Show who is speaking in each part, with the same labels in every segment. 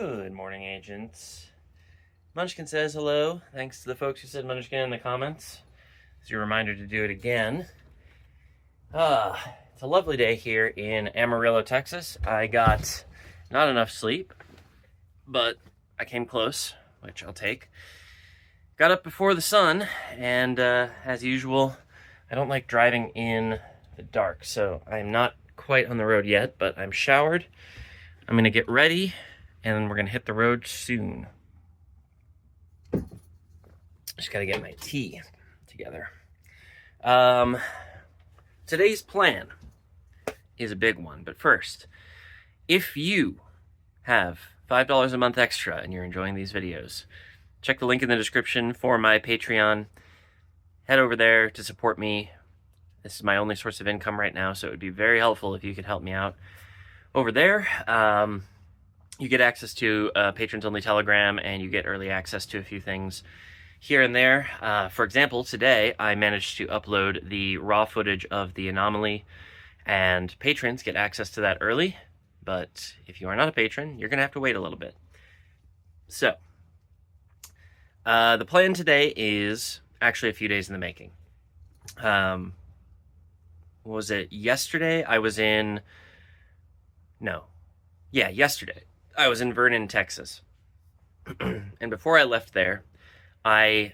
Speaker 1: Good morning, agents. Munchkin says hello. Thanks to the folks who said Munchkin in the comments. It's your reminder to do it again. It's a lovely day here in Amarillo, Texas. I got not enough sleep, but I came close, which I'll take. Got up before the sun, and as usual, I don't like driving in the dark, so I'm not quite on the road yet, but I'm showered. I'm gonna get ready, and we're gonna hit the road soon. Just gotta get my tea together. Today's plan is a big one, but first, if you have $5 a month extra and you're enjoying these videos, check the link in the description for my Patreon. Head over there to support me. This is my only source of income right now, so it would be very helpful if you could help me out over there. You get access to patrons-only Telegram, and you get early access to a few things here and there. For example, today I managed to upload the raw footage of the Anomaly, and patrons get access to that early, but if you are not a patron, you're going to have to wait a little bit. So, the plan today is actually a few days in the making. Was it yesterday? Yesterday. I was in Vernon, Texas. And before I left there, I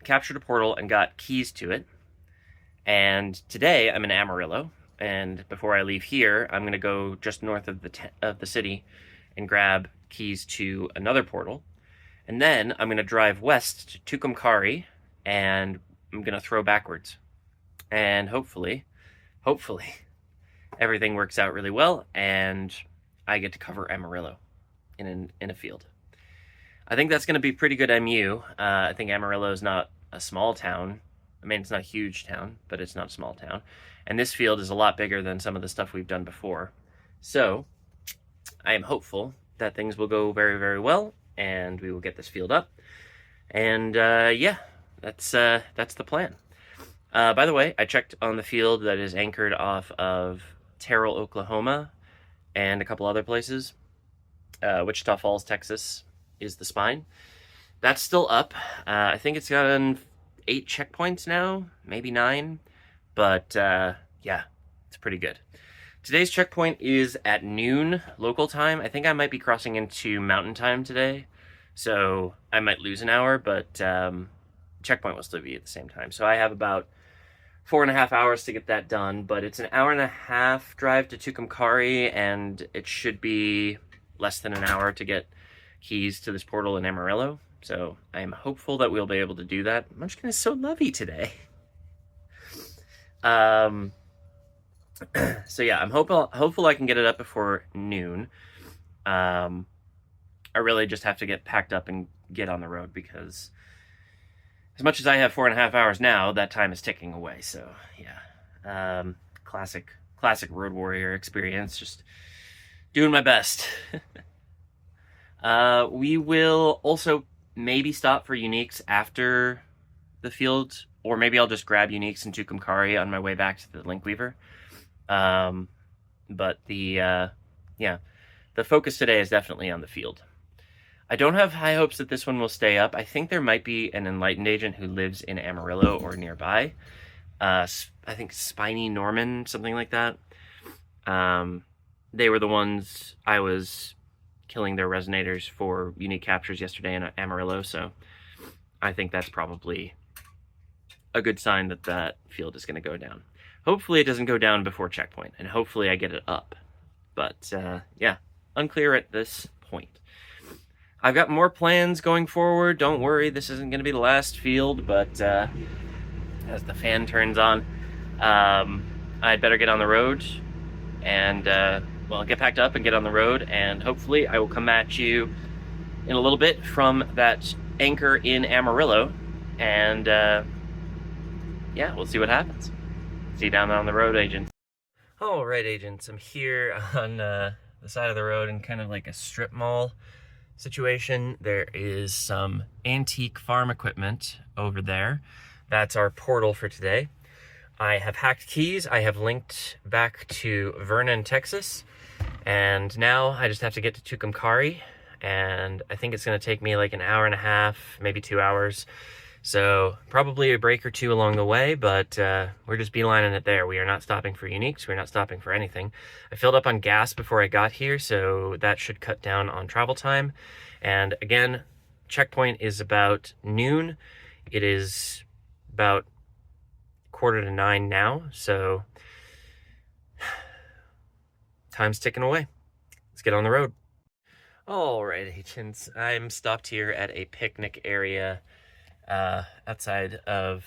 Speaker 1: captured a portal and got keys to it. And today I'm in Amarillo. And before I leave here, I'm going to go just north of the city and grab keys to another portal. And then I'm going to drive west to Chuum, and I'm going to throw backwards. And hopefully, everything works out really well, and I get to cover Amarillo in a field. I think that's going to be pretty good MU. I think Amarillo is not a small town. I mean, it's not a huge town, but it's not a small town. And this field is a lot bigger than some of the stuff we've done before. So I am hopeful that things will go very, very well, and we will get this field up. And yeah, that's the plan. By the way, I checked on the field that is anchored off of Terrell, Oklahoma, and a couple other places. Wichita Falls, Texas is the spine. That's still up. I think it's gotten 8 checkpoints now, maybe 9. But yeah, it's pretty good. Today's checkpoint is at noon local time. I think I might be crossing into mountain time today, so I might lose an hour, but checkpoint will still be at the same time. So I have about 4.5 hours to get that done, but it's an 1.5 hour drive to Chuum, and it should be less than an hour to get keys to this portal in Amarillo. So I am hopeful that we'll be able to do that. Munchkin is so lovey today. So yeah, I'm hopeful I can get it up before noon. I really just have to get packed up and get on the road, because as much as I have 4.5 hours now, that time is ticking away. So yeah, classic road warrior experience. Just doing my best. We will also maybe stop for uniques after the field, or maybe I'll just grab uniques in Chuum on my way back to the Linkweaver. But the focus today is definitely on the field. I don't have high hopes that this one will stay up. I think there might be an enlightened agent who lives in Amarillo or nearby. I think Spiny Norman, something like that. They were the ones I was killing their resonators for unique captures yesterday in Amarillo, so I think that's probably a good sign that that field is going to go down. Hopefully it doesn't go down before checkpoint, and hopefully I get it up. But yeah, unclear at this point. I've got more plans going forward. Don't worry, this isn't going to be the last field, but as the fan turns on, I'd better get on the road and well, get packed up and get on the road, and hopefully I will come at you in a little bit from that anchor in Amarillo, and yeah, we'll see what happens. See you down on the road, agents. All right, agents, I'm here on the side of the road in kind of like a strip mall situation. There is some antique farm equipment over there. That's our portal for today. I have hacked keys. I have linked back to Vernon, Texas, and now I just have to get to Chuum and I think it's going to take me like an hour and a half, maybe 2 hours. So probably a break or two along the way, but we're just beelining it there. We are not stopping for uniques. We're not stopping for anything. I filled up on gas before I got here, so that should cut down on travel time. And again, checkpoint is about noon. It is about 8:45 now, so time's ticking away. Let's get on the road. All right, agents, I'm stopped here at a picnic area outside of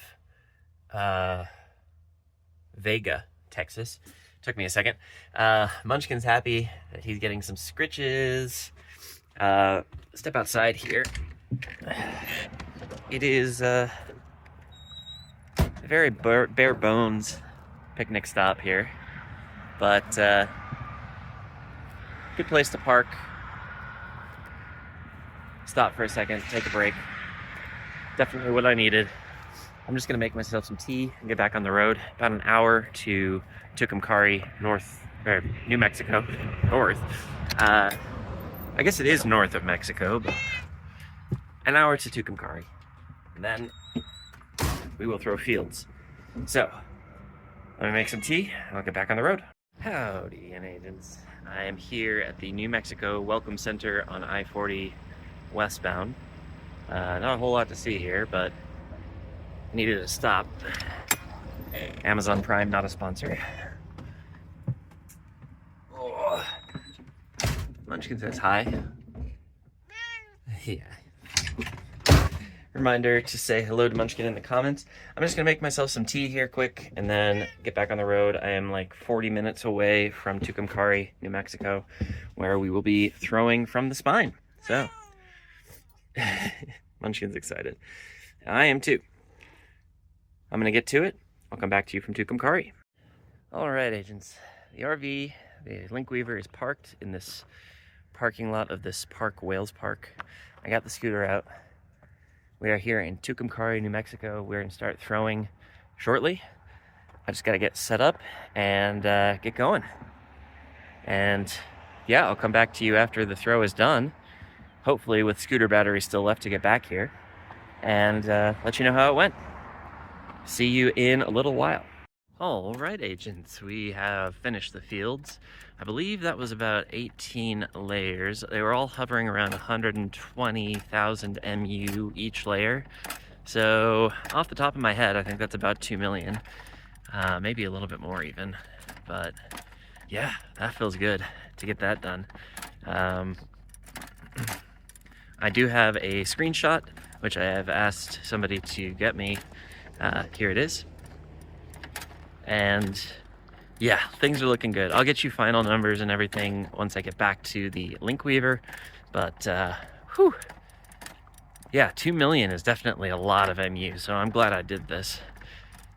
Speaker 1: Vega, Texas. Took me a second. Munchkin's happy that he's getting some scritches. Step outside here. It is a very bare bones picnic stop here, but good place to park, stop for a second, take a break. Definitely what I needed. I'm just gonna make myself some tea and get back on the road. About an hour to Tucumcari, New Mexico, north. I guess it is north of Mexico, but an hour to Tucumcari. And then we will throw fields. So, let me make some tea and I'll get back on the road. Howdy, agents. I am here at the New Mexico Welcome Center on I-40 westbound. Not a whole lot to see here, but needed a stop. Amazon Prime, not a sponsor. Oh. Munchkin says hi. Yeah. Reminder to say hello to Munchkin in the comments. I'm just gonna make myself some tea here quick and then get back on the road. I am like 40 minutes away from Tucumcari, New Mexico, where we will be throwing from the spine. So, Munchkin's excited. I am too. I'm gonna get to it. I'll come back to you from Tucumcari. All right, agents. The RV, the Link Weaver, is parked in this parking lot of this park, Wales Park. I got the scooter out. We are here in Tucumcari, New Mexico. We're gonna start throwing shortly. I just gotta get set up and get going. And yeah, I'll come back to you after the throw is done, hopefully with scooter battery still left to get back here, and let you know how it went. See you in a little while. All right, agents, we have finished the fields. I believe that was about 18 layers. They were all hovering around 120,000 MU each layer. So off the top of my head, I think that's about 2 million, maybe a little bit more even. But yeah, that feels good to get that done. I do have a screenshot, which I have asked somebody to get me. Here it is. And yeah, things are looking good. I'll get you final numbers and everything once I get back to the Link Weaver. But whew, yeah, 2 million is definitely a lot of MU, so I'm glad I did this.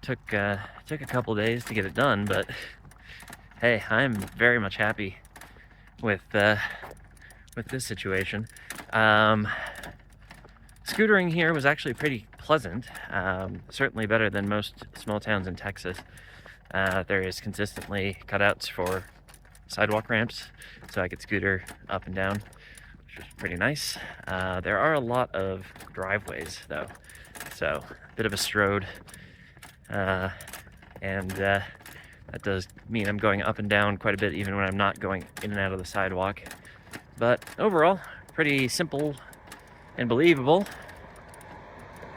Speaker 1: Took a couple days to get it done, but hey, I'm very much happy with this situation. Scootering here was actually pretty pleasant, certainly better than most small towns in Texas. There is consistently cutouts for sidewalk ramps, so I could scooter up and down, which was pretty nice. There are a lot of driveways though, so a bit of a strode, and that does mean I'm going up and down quite a bit even when I'm not going in and out of the sidewalk. But overall, pretty simple and believable.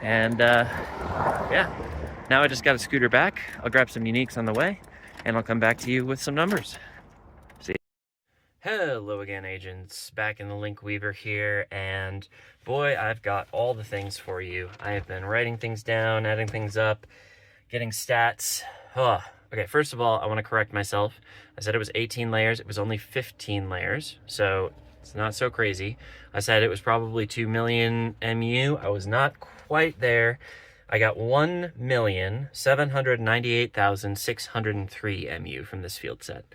Speaker 1: And yeah, now I just got a scooter back. I'll grab some uniques on the way, and I'll come back to you with some numbers. See you. Hello again, agents. Back in the Link Weaver here, and boy, I've got all the things for you. I have been writing things down, adding things up, getting stats. Okay, first of all, I want to correct myself. I said it was 18 layers. It was only 15 layers, so it's not so crazy. I said it was probably 2 million MU. I was not quite there. I got 1,798,603 MU from this field set,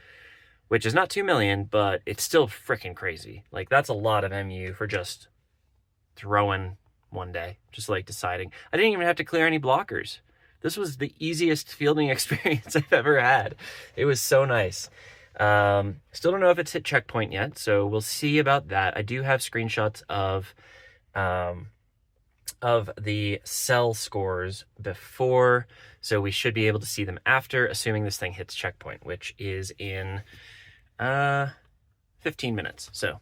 Speaker 1: which is not 2 million, but it's still freaking crazy. Like, that's a lot of MU for just throwing one day, just like deciding. I didn't even have to clear any blockers. This was the easiest fielding experience I've ever had. It was so nice. Still don't know if it's hit checkpoint yet, so we'll see about that. I do have screenshots of the cell scores before, so we should be able to see them after, assuming this thing hits checkpoint, which is in 15 minutes. So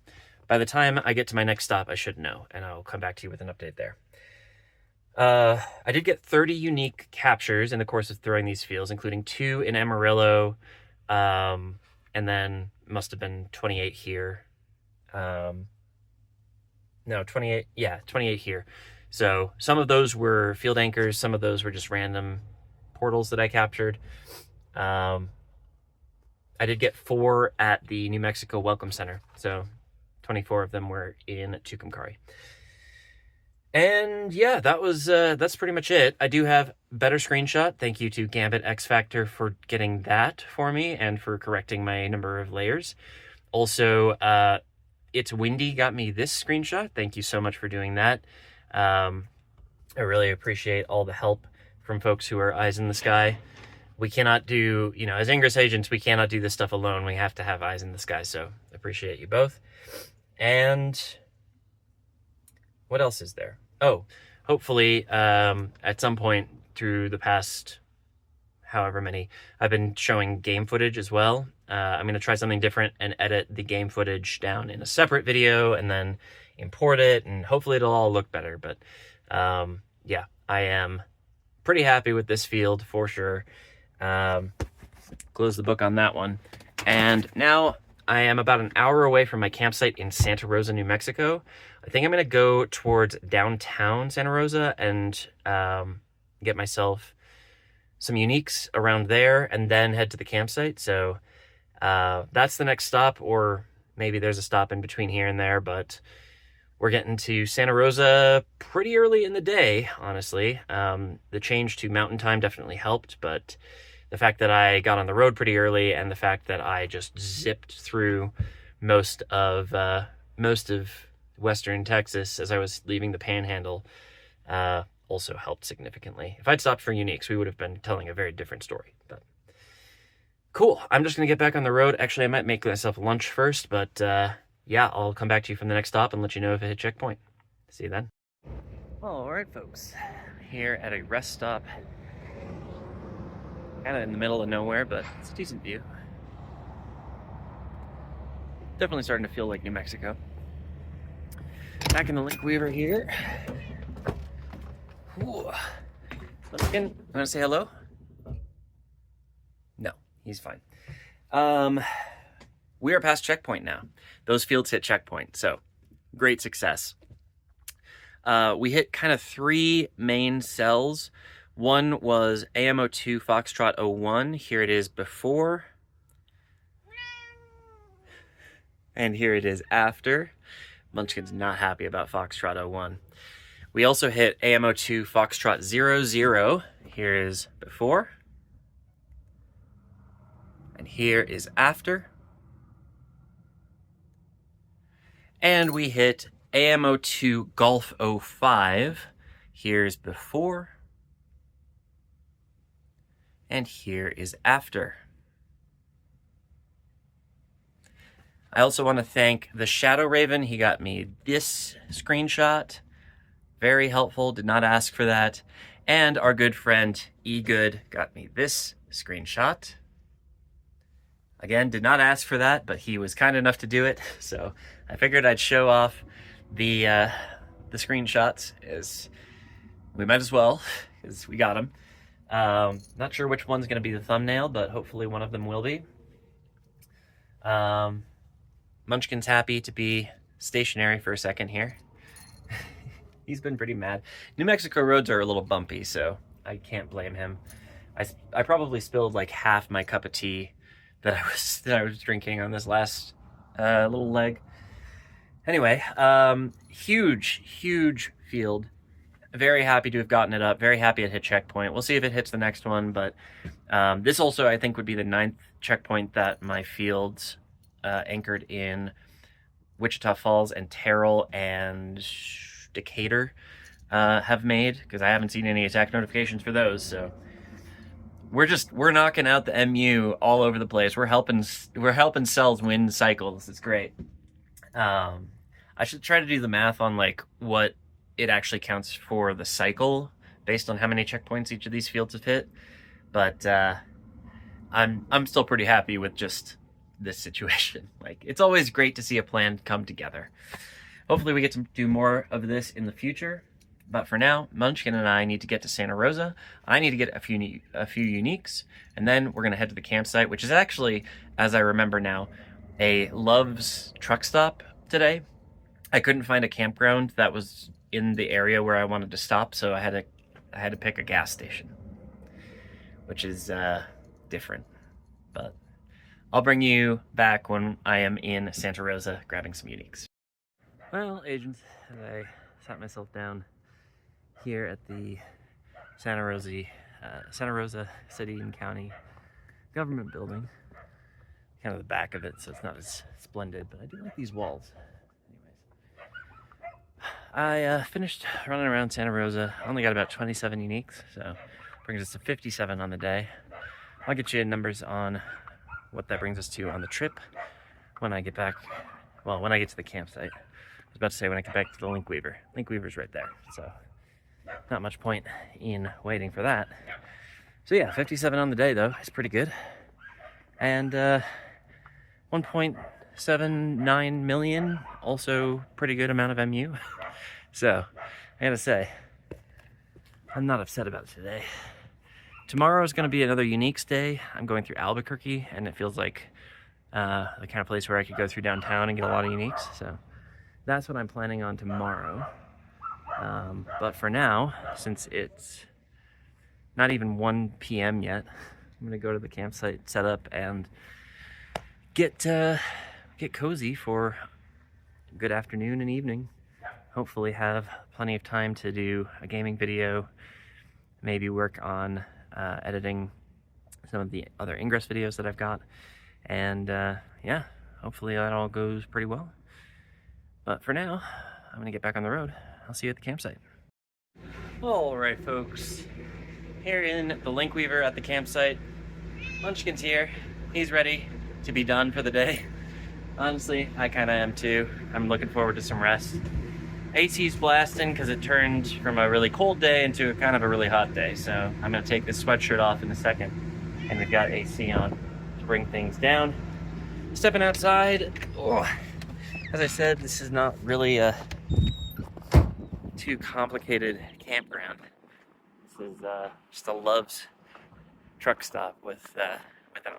Speaker 1: by the time I get to my next stop, I should know, and I'll come back to you with an update there. I did get 30 unique captures in the course of throwing these fields, including 2 in Amarillo, and then must have been 28 here. No, 28, yeah, 28 here. So some of those were field anchors, some of those were just random portals that I captured. I did get 4 at the New Mexico Welcome Center, so 24 of them were in Tucumcari. And yeah, that's pretty much it. I do have better screenshot. Thank you to Gambit X Factor for getting that for me and for correcting my number of layers. Also, It's Windy got me this screenshot. Thank you so much for doing that. I really appreciate all the help from folks who are eyes in the sky. We cannot do, as Ingress agents, we cannot do this stuff alone. We have to have eyes in the sky, so appreciate you both. And what else is there? Oh, hopefully at some point through the past however many, I've been showing game footage as well. I'm going to try something different and edit the game footage down in a separate video and then import it, and hopefully it'll all look better. But yeah, I am pretty happy with this field for sure. Close the book on that one. And now I am about an hour away from my campsite in Santa Rosa, New Mexico. I think I'm going to go towards downtown Santa Rosa and get myself some uniques around there and then head to the campsite. So that's the next stop, or maybe there's a stop in between here and there, but we're getting to Santa Rosa pretty early in the day, honestly. The change to mountain time definitely helped, but the fact that I got on the road pretty early and the fact that I just zipped through most of Western Texas as I was leaving the Panhandle also helped significantly. If I'd stopped for uniques, we would have been telling a very different story. But cool. I'm just going to get back on the road. Actually, I might make myself lunch first, but yeah, I'll come back to you from the next stop and let you know if it hit checkpoint. See you then. All right, folks. Here at a rest stop. Kind of in the middle of nowhere, but it's a decent view. Definitely starting to feel like New Mexico. Back in the Link Weaver here. Ooh. Muskin, you want to say hello? No, he's fine. We are past checkpoint now. Those fields hit checkpoint, so great success. We hit kind of 3 main cells. One was AMO2 Foxtrot 01. Here it is before. And here it is after. Munchkin's not happy about Foxtrot 01. We also hit AMO2 Foxtrot 00. Here is before. And here is after. And we hit AMO2 Golf 05. Here's before. And here is after. I also want to thank the Shadow Raven. He got me this screenshot. Very helpful, did not ask for that. And our good friend eGood got me this screenshot. Again, did not ask for that, but he was kind enough to do it. So I figured I'd show off the screenshots, as we might as well, because we got them. Not sure which one's going to be the thumbnail, but hopefully one of them will be. Munchkin's happy to be stationary for a second here. He's been pretty mad. New Mexico roads are a little bumpy, so I can't blame him. I probably spilled like half my cup of tea that I was drinking on this last little leg. Anyway, huge field. Very happy to have gotten it up. Very happy it hit checkpoint. We'll see if it hits the next one, but this also I think would be the 9th checkpoint that my fields anchored in Wichita Falls and Terrell and Decatur have made, because I haven't seen any attack notifications for those. So we're knocking out the MU all over the place. We're helping cells win cycles. It's great. I should try to do the math on like what it actually counts for the cycle based on how many checkpoints each of these fields have hit. But I'm still pretty happy with just this situation. Like, it's always great to see a plan come together. Hopefully we get to do more of this in the future. But for now, Munchkin and I need to get to Santa Rosa. I need to get a few uniques, and then we're gonna head to the campsite, which is actually, as I remember now, a Love's truck stop today. I couldn't find a campground that was in the area where I wanted to stop, so I had to pick a gas station, which is different. But I'll bring you back when I am in Santa Rosa grabbing some uniques. Well, agents, I sat myself down here at the Santa Rosa City and County government building. Kind of the back of it, so it's not as splendid, but I do like these walls. Anyways, I finished running around Santa Rosa. I only got about 27 uniques, so brings us to 57 on the day. I'll get you numbers on what that brings us to on the trip when I get back. Well, when I get to the campsite. I was about to say when I get back to the Link Weaver. Link Weaver's right there, so not much point in waiting for that. So yeah, 57 on the day though, it's pretty good. And 1.79 million, also pretty good amount of MU. So I gotta say, I'm not upset about it today. Tomorrow is gonna be another uniques day. I'm going through Albuquerque, and it feels like the kind of place where I could go through downtown and get a lot of uniques. So that's what I'm planning on tomorrow. But for now, since it's not even 1 p.m. yet, I'm gonna go to the campsite, set up, and get cozy for a good afternoon and evening. Hopefully have plenty of time to do a gaming video, maybe work on editing some of the other Ingress videos that I've got, and yeah, hopefully that all goes pretty well. But for now, I'm gonna get back on the road. I'll see you at the campsite. All right, folks. Here in the Link Weaver at the campsite. Munchkin's here. He's ready to be done for the day. Honestly, I kind of am too. I'm looking forward to some rest. AC's blasting because it turned from a really cold day into kind of a really hot day. So I'm gonna take this sweatshirt off in a second. And we've got AC on to bring things down. Stepping outside. Oh, as I said, this is not really a too complicated campground. This is just a Love's truck stop with an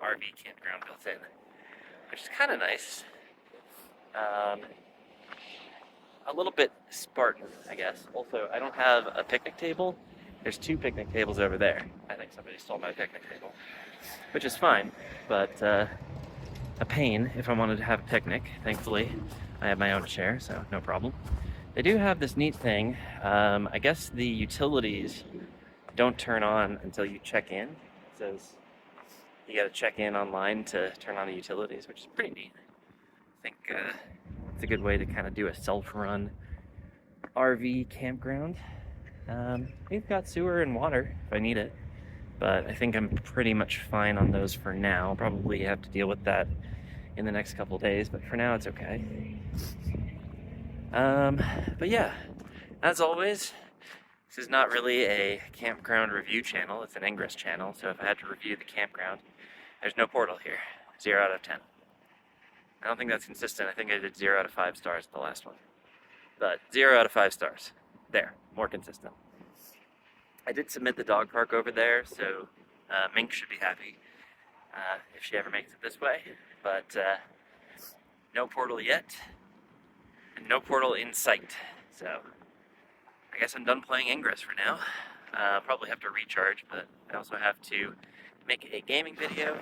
Speaker 1: RV campground built in, which is kind of nice. A little bit Spartan, I guess. Also, I don't have a picnic table. There's 2 picnic tables over there. I think somebody stole my picnic table, which is fine, but a pain if I wanted to have a picnic. Thankfully, I have my own chair, so no problem. They do have this neat thing. I guess the utilities don't turn on until you check in. It says you gotta check in online to turn on the utilities, which is pretty neat. I think it's a good way to kind of do a self-run RV campground. We've got sewer and water if I need it, but I think I'm pretty much fine on those for now. I'll probably have to deal with that in the next couple of days, but for now it's okay. But yeah, as always, this is not really a campground review channel, it's an Ingress channel, so if I had to review the campground, there's no portal here. 0 out of 10. I don't think that's consistent. I think I did 0 out of 5 stars at the last one. But 0 out of 5 stars. There, more consistent. I did submit the dog park over there, so Mink should be happy if she ever makes it this way. But no portal yet. And no portal in sight, so I guess I'm done playing Ingress for now. Probably have to recharge, but I also have to make a gaming video,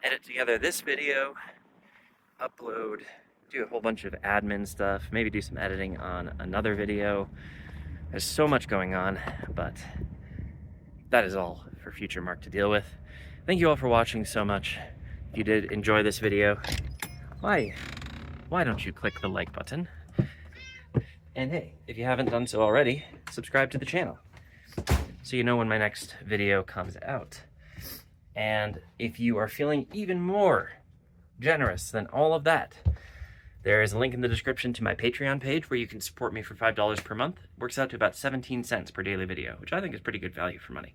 Speaker 1: edit together this video, upload, do a whole bunch of admin stuff, maybe do some editing on another video. There's so much going on, but that is all for future Mark to deal with. Thank you all for watching so much. If you did enjoy this video, why don't you click the like button? And hey, if you haven't done so already, subscribe to the channel so you know when my next video comes out. And if you are feeling even more generous than all of that, there is a link in the description to my Patreon page where you can support me for $5 per month. It works out to about 17 cents per daily video, which I think is pretty good value for money.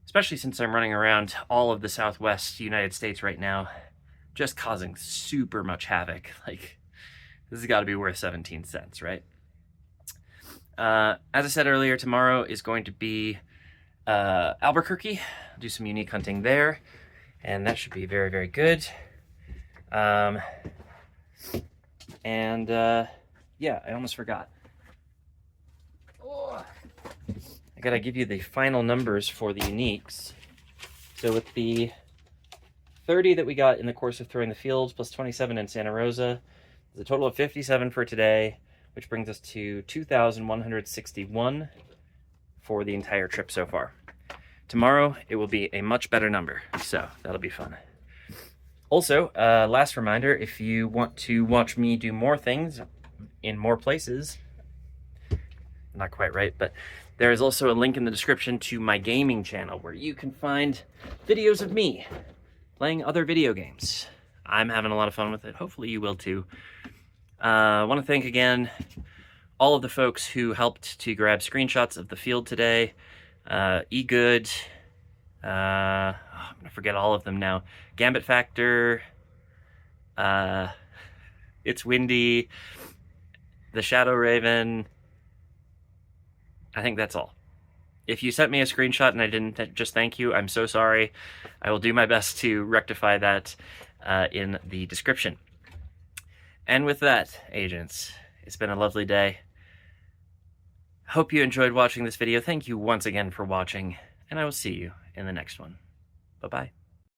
Speaker 1: Especially since I'm running around all of the Southwest United States right now, just causing super much havoc. Like, this has got to be worth 17 cents, right? As I said earlier, tomorrow is going to be Albuquerque. I'll do some unique hunting there, and that should be very, very good. Yeah, I almost forgot. Oh, I gotta give you the final numbers for the uniques. So with the 30 that we got in the course of throwing the fields, plus 27 in Santa Rosa, there's a total of 57 for today, which brings us to 2,161 for the entire trip so far. Tomorrow, it will be a much better number, so that'll be fun. Also, last reminder, if you want to watch me do more things in more places, not quite right, but there is also a link in the description to my gaming channel where you can find videos of me playing other video games. I'm having a lot of fun with it. Hopefully you will too. I want to thank again all of the folks who helped to grab screenshots of the field today. Egood, I'm gonna forget all of them now. Gambit Factor, It's Windy, The Shadow Raven. I think that's all. If you sent me a screenshot and I didn't just thank you, I'm so sorry. I will do my best to rectify that in the description. And with that, agents, it's been a lovely day. Hope you enjoyed watching this video. Thank you once again for watching, and I will see you in the next one. Bye-bye.